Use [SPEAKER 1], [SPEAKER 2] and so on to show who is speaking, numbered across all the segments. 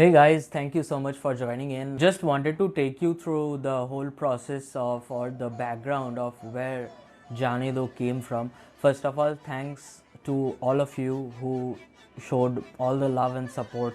[SPEAKER 1] Hey guys, thank you so much for joining in. Just wanted to take you through the whole process of or the background of where Jaane Do came from. First of all, thanks to all of you who showed all the love and support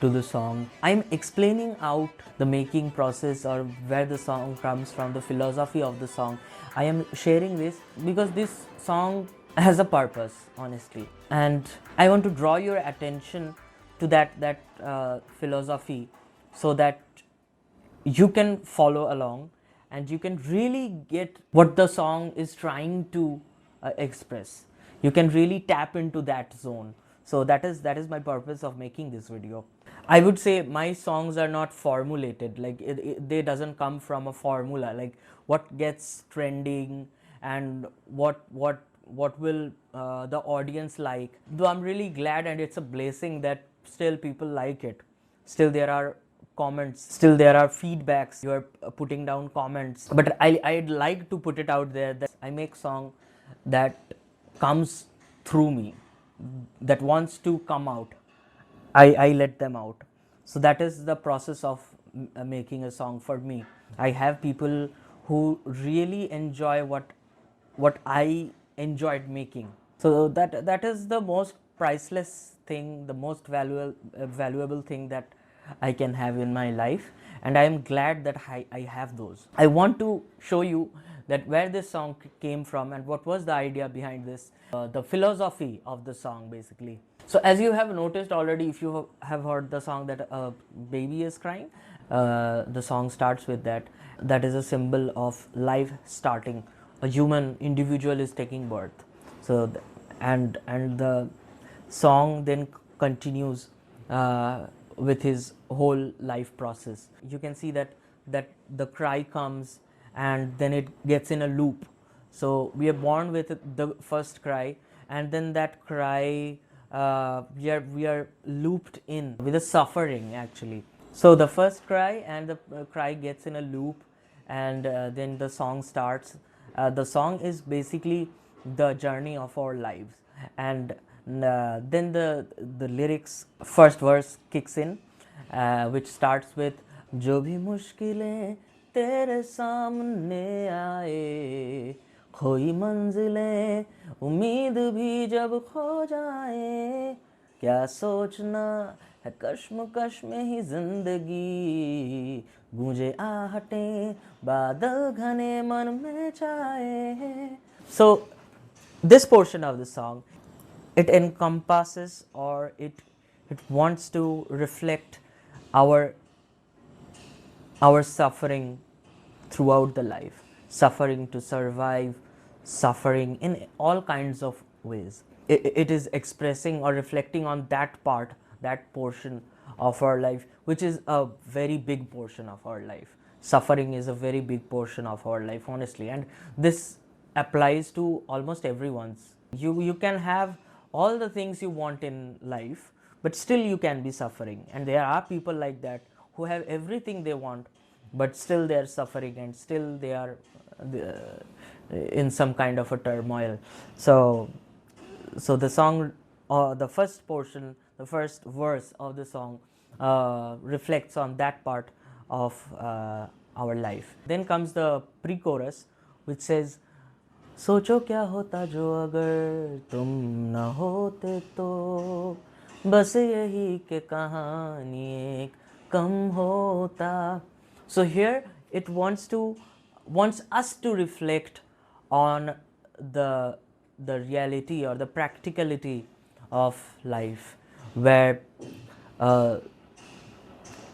[SPEAKER 1] to the song. I'm explaining out the making process or where the song comes from, the philosophy of the song. I am sharing this because this song has a purpose, honestly, and I want to draw your attention to that philosophy so that you can follow along and you can really get what the song is trying to express. You can really tap into that zone. So that is my purpose of making this video. I would say my songs are not formulated, like they doesn't come from a formula, like what gets trending and what will the audience like. Though I'm really glad and it's a blessing that still people like it, still there are comments, still there are feedbacks, you are putting down comments, but I'd like to put it out there that I make song that comes through me, that wants to come out. I let them out. So that is the process of making a song for me. I have people who really enjoy what I enjoyed making. So that is the most priceless thing, the most valuable thing that I can have in my life, and I am glad that I have those. I want to show you that where this song came from and what was the idea behind this, the philosophy of the song basically. So as you have noticed already, if you have heard the song that a baby is crying, the song starts with that. That is a symbol of life starting. A human individual is taking birth. So and the song then continues with his whole life process. You can see that the cry comes and then it gets in a loop. So we are born with the first cry, and then that cry, we are looped in with the suffering actually. So the first cry and the cry gets in a loop, and then the song starts. The song is basically the journey of our lives, and then the lyrics, first verse kicks in, which starts with जो भी मुश्किलें तेरे सामने आए, खोई मंजिलें उम्मीद भी जब खो जाए, क्या सोचना है कश्मकश में ही जिंदगी, गूंजे आहटें बादल घने मन में छाए. So this portion of the song, it encompasses, or it wants to reflect our suffering throughout the life, suffering to survive, suffering in all kinds of ways. It is expressing or reflecting on that part, that portion of our life, which is a very big portion of our life. Suffering is a very big portion of our life, honestly, and this applies to almost everyone's. You can have all the things you want in life, but still you can be suffering, and there are people like that who have everything they want, but still they are suffering and still they are in some kind of a turmoil. So the song, the first portion, the first verse of the song reflects on that part of our life. Then comes the pre-chorus, which says, सोचो क्या होता जो अगर तुम न होते तो, बस यही के कहानी एक कम होता. So here it wants us to reflect on the reality or the practicality of life, where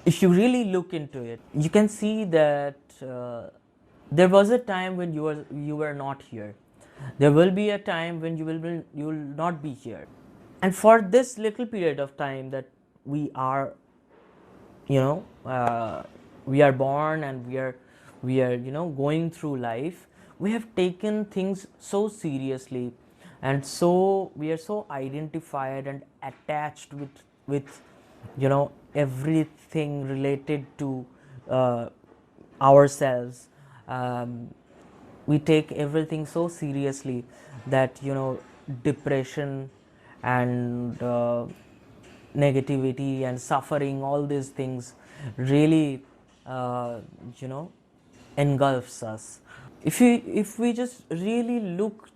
[SPEAKER 1] if you really look into it, you can see that there was a time when you were not here. There will be a time when you will not be here. And for this little period of time that we are, we are born and we are going through life, we have taken things so seriously, and so we are so identified and attached with everything related to ourselves. We take everything so seriously that depression and negativity and suffering, all these things really you know engulfs us. If we just really look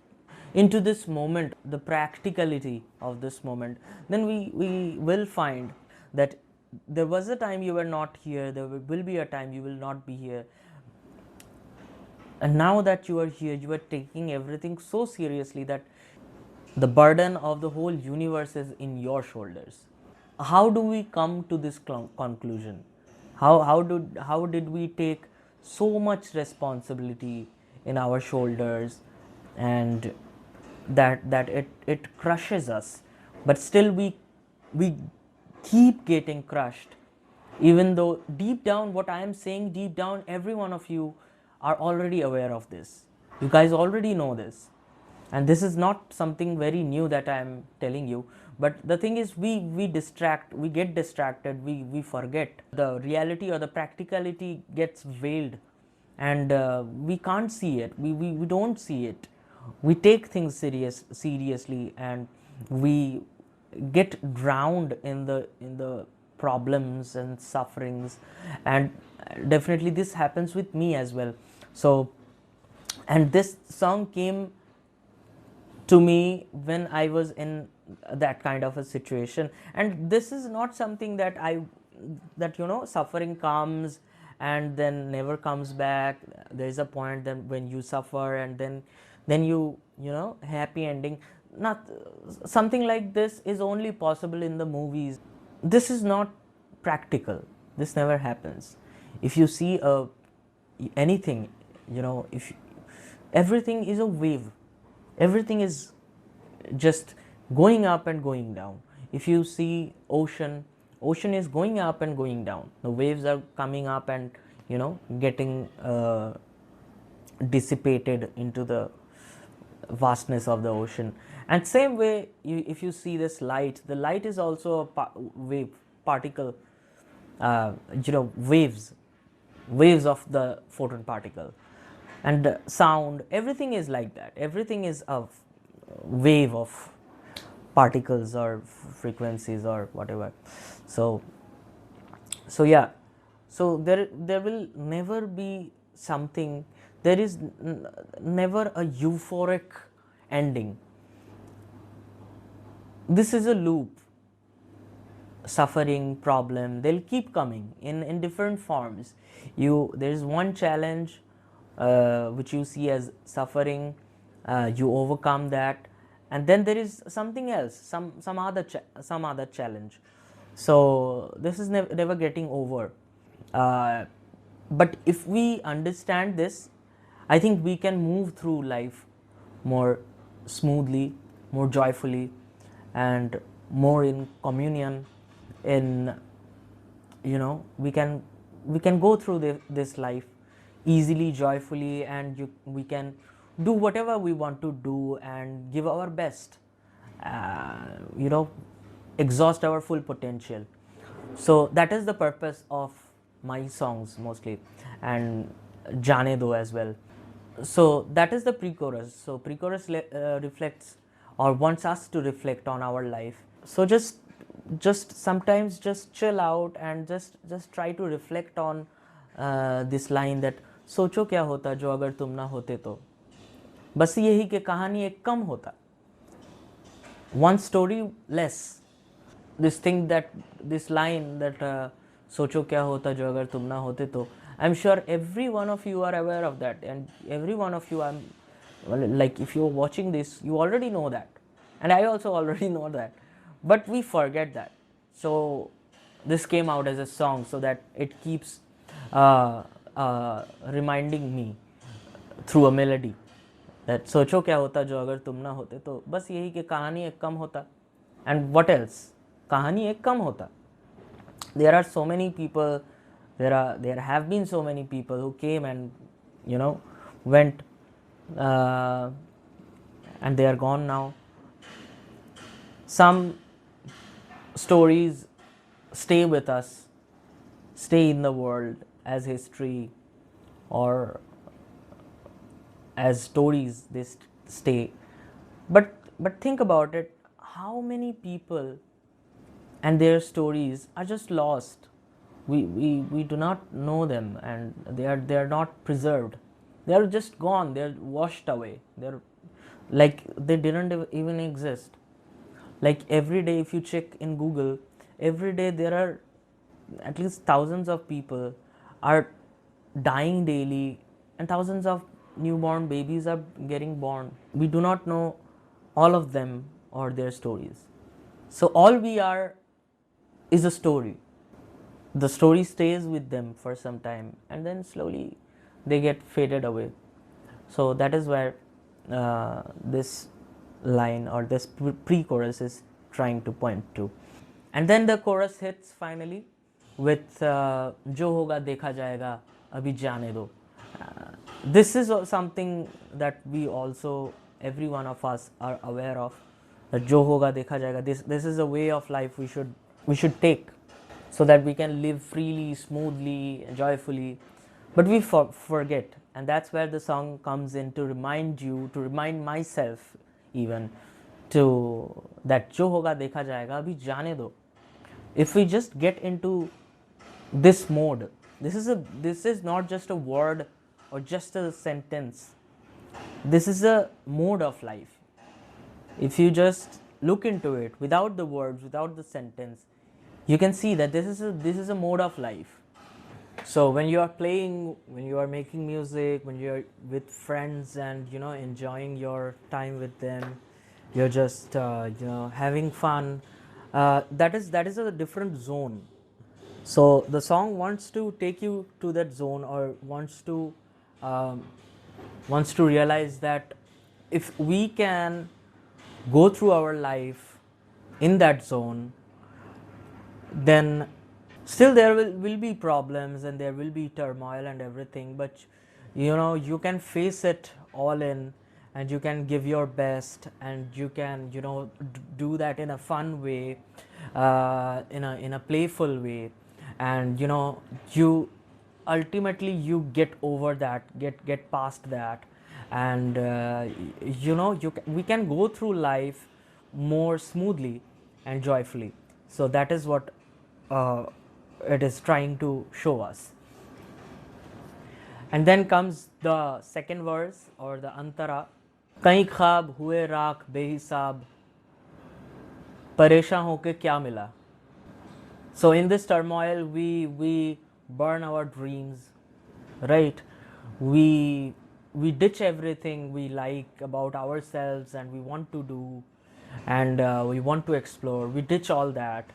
[SPEAKER 1] into this moment, the practicality of this moment, then we will find that there was a time you were not here, there will be a time you will not be here, and now that you are here, you are taking everything so seriously that the burden of the whole universe is in your shoulders. How do we come to this conclusion? How did we take so much responsibility in our shoulders, and that it crushes us, but still we keep getting crushed, even though deep down, what I am saying, deep down, every one of you are already aware of this. You guys already know this, and this is not something very new that I am telling you. But the thing is, we get distracted, we forget the reality, or the practicality gets veiled, and we can't see it, we don't see it. We take things seriously, and we get drowned in the problems and sufferings, and definitely this happens with me as well. So, and this song came to me when I was in that kind of a situation. And this is not something that suffering comes and then never comes back. There is a point then when you suffer, and then you happy ending. Not something like this is only possible in the movies. This is not practical. This never happens. If you see anything, if everything is a wave, everything is just going up and going down. If you see ocean is going up and going down. The waves are coming up and getting dissipated into the vastness of the ocean. And same way, if you see this light, the light is also a wave particle, waves of the photon particle. And sound, everything is like that. Everything is a wave of particles or frequencies or whatever. So yeah, so there will never be something, there is never a euphoric ending. This is a loop. Suffering, problem, they'll keep coming in different forms. There is one challenge which you see as suffering, you overcome that, and then there is something else, some other challenge. So this is never getting over. But if we understand this, I think we can move through life more smoothly, more joyfully, and more in communion. In we can go through this life easily, joyfully, and we can do whatever we want to do and give our best, uh, you know exhaust our full potential. So that is the purpose of my songs mostly, and Jaane Do as well. So that is the pre-chorus. So pre-chorus reflects or wants us to reflect on our life. So just sometimes just chill out and just try to reflect on this line that सोचो क्या होता जो अगर तुम ना होते तो, बस यही कि कहानी एक कम होता, one story less. This thing, that this line that सोचो क्या होता जो अगर तुम ना होते तो, I'm sure every one of you are aware of that, and every one of you, like, if you're watching this, you already know that, and I also already know that, but we forget that. So this came out as a song so that it keeps reminding me through a melody that सोचो क्या होता जो अगर तुम ना होते तो, बस यही कि कहानी एक कम होता. And what else? कहानी एक कम होता. There are so many people, there have been so many people who came and went, and they are gone now. Some stories stay with us, stay in the world as history, or as stories, they stay. But think about it, how many people and their stories are just lost. We do not know them, and they are not preserved. They are just gone. They are washed away. They're like they didn't even exist. Like every day, if you check in Google, every day there are at least thousands of people are dying daily, and thousands of newborn babies are getting born. We do not know all of them or their stories. So all we are is a story. The story stays with them for some time, and then slowly they get faded away. So that is where this line or this pre-chorus is trying to point to. And then the chorus hits finally with जो होगा देखा जाएगा अभी जाने दो. This is something that we also, every one of us are aware of, that जो होगा देखा जाएगा. This is a way of life we should take, so that we can live freely, smoothly, joyfully. But we forget, and that's where the song comes in to remind you, to remind myself even, to that जो होगा देखा जाएगा अभी जाने दो. If we just get into this mode, this is not just a word or just a sentence. This is a mode of life. If you just look into it without the words, without the sentence, you can see that this is a mode of life. So when you are playing, when you are making music, when you are with friends and enjoying your time with them, you're just having fun. That is a different zone. So the song wants to take you to that zone, or wants to realize that if we can go through our life in that zone, then still there will be problems and there will be turmoil and everything, but you can face it all in, and you can give your best, and you can do that in a fun way, in a playful way, and you ultimately you get over that, get past that, and we can go through life more smoothly and joyfully. So that is what it is trying to show us. And then comes the second verse, or the Antara. कई ख्वाब हुए राख बेहिसाब, परेशान होके क्या मिला. So in this turmoil, we burn our dreams, right? We ditch everything we like about ourselves and we want to do, and we want to explore. We ditch all that,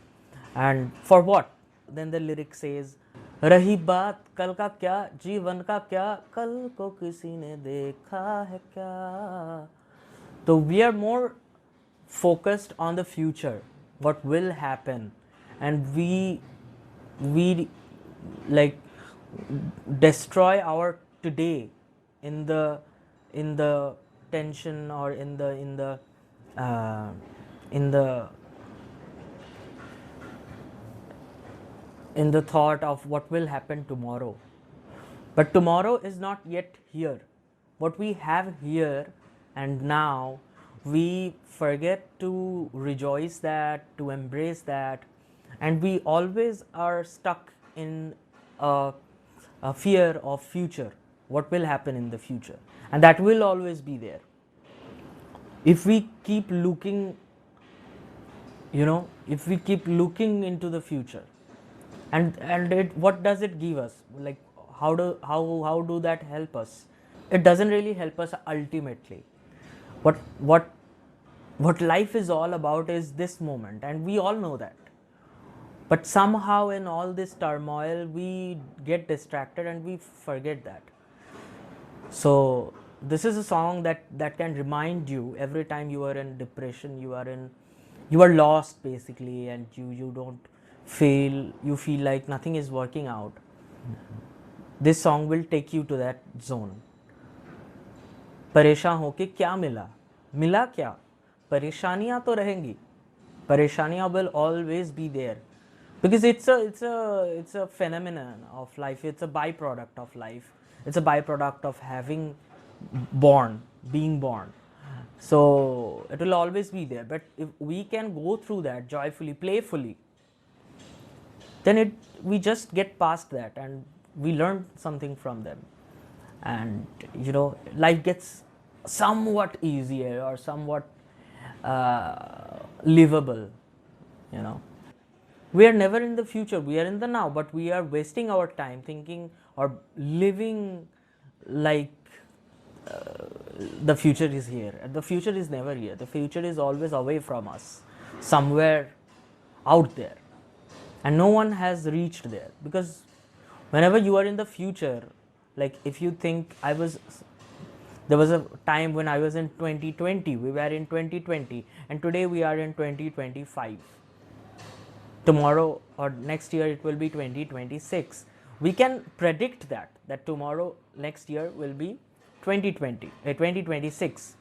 [SPEAKER 1] and for what? Then the lyric says, रही बात कल का क्या, जीवन का क्या, कल को किसी ने देखा है क्या. So we are more focused on the future, what will happen, and we like destroy our today in the tension, or in the thought of what will happen tomorrow. But tomorrow is not yet here. What we have here and now, we forget to rejoice that, to embrace that, and we always are stuck in a fear of future, what will happen in the future, and that will always be there. If we keep looking, if we keep looking into the future, and what does it give us? Like, how do that help us? It doesn't really help us ultimately. What life is all about is this moment, and we all know that. But somehow in all this turmoil, we get distracted and we forget that. So this is a song that can remind you every time you are in depression, you are lost basically, and you feel like nothing is working out. This song will take you to that zone. परेशान होके क्या मिला क्या. परेशानियां तो रहेंगी. Pareshaniya will always be there, because it's a phenomenon of life. It's a byproduct of life. It's a byproduct of being born. So it will always be there. But if we can go through that joyfully, playfully, then we just get past that and we learn something from them, and life gets somewhat easier or somewhat livable. you know we are never in the future, we are in the now, but we are wasting our time thinking or living like the future is here. The future is never here, the future is always away from us, somewhere out there, and no one has reached there. Because whenever you are in the future, like if you think there was a time when I was in 2020, we were in 2020, and today we are in 2025. Tomorrow or next year it will be 2026. We can predict that tomorrow, next year will be 2026,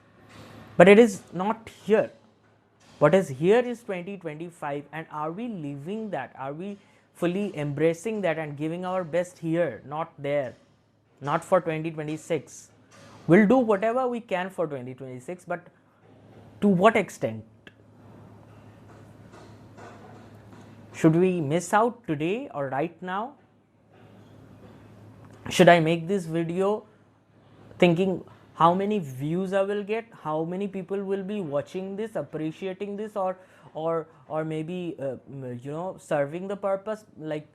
[SPEAKER 1] but it is not here. What is here is 2025, and are we living that? Are we fully embracing that and giving our best here, not there, not for 2026? We'll do whatever we can for 2026, but to what extent? Should we miss out today or right now? Should I make this video thinking how many views I will get, how many people will be watching this, appreciating this, or maybe serving the purpose, like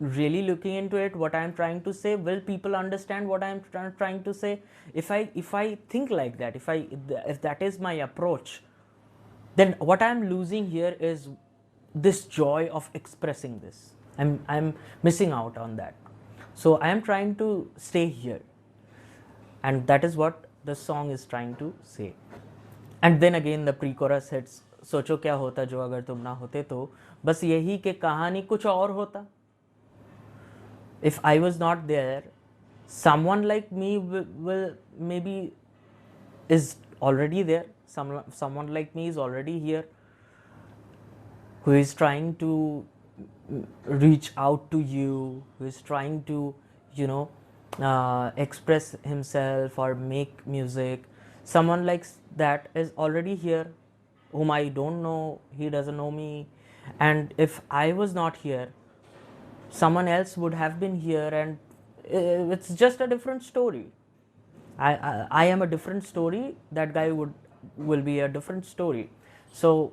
[SPEAKER 1] really looking into it, what I am trying to say? Will people understand what I am trying to say? If I think like that, if that is my approach, then what I am losing here is this joy of expressing this. I'm missing out on that. So I am trying to stay here, and that is what the song is trying to say. And then again the pre-chorus hits, सोचो क्या होता जो अगर तुम ना होते तो, बस यही कि कहानी कुछ और होता. If I was not there, someone like me will maybe is already there. Someone like me is already here, who is trying to reach out to you, who is trying to express himself or make music. Someone like that is already here, whom I don't know, he doesn't know me. And if I was not here, someone else would have been here, and it's just a different story. I am a different story, that guy will be a different story. So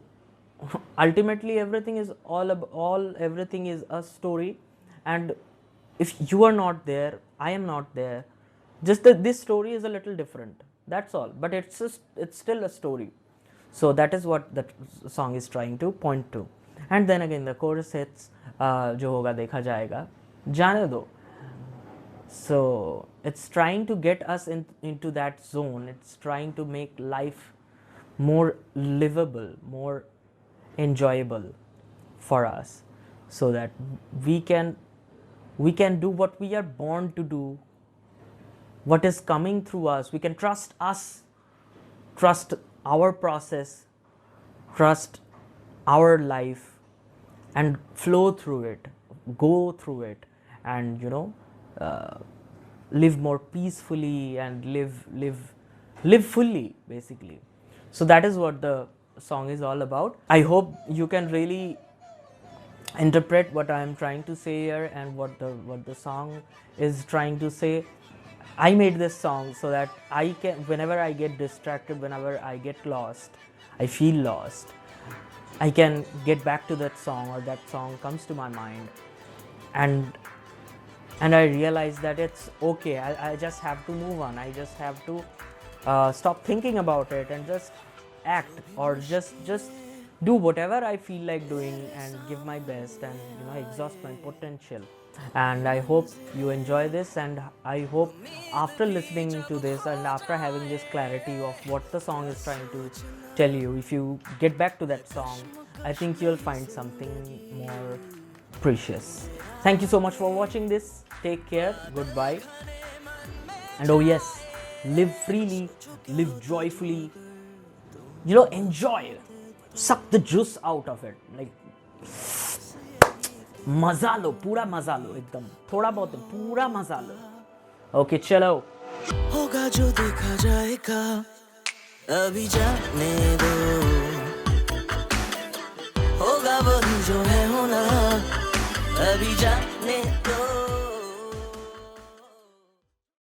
[SPEAKER 1] ultimately everything is everything is a story, and if you are not there, I am not there, just this story is a little different, that's all, but it's still a story. So that is what the song is trying to point to. And then again the chorus hits, जो होगा देखा जाएगा, जाने दो. So it's trying to get us into that zone. It's trying to make life more livable, more enjoyable for us, so that we can do what we are born to do, what is coming through us. We can trust our process, trust our life, and flow through it, go through it, and live more peacefully and live fully, basically. So that is what the song is all about. I hope you can really interpret what I am trying to say here and what the song is trying to say. I made this song so that I can, whenever I get distracted, whenever I get lost, I feel lost, I can get back to that song, or that song comes to my mind, and I realize that it's okay. I just have to move on. I just have to stop thinking about it and just act, or just do whatever I feel like doing and give my best and exhaust my potential. And I hope you enjoy this, and I hope after listening to this and after having this clarity of what the song is trying to tell you, if you get back to that song, I think you'll find something more precious. Thank you so much for watching this. Take care. Goodbye. And oh yes, live freely, live joyfully, enjoy, suck the juice out of it, like मजा लो, पूरा मजा लो, एकदम थोड़ा बहुत पूरा मजा लो. Okay चलो. होगा जो देखा जाएगा, अभी जाने दो, होगा वही जो है होना.
[SPEAKER 2] कभी जाने दो.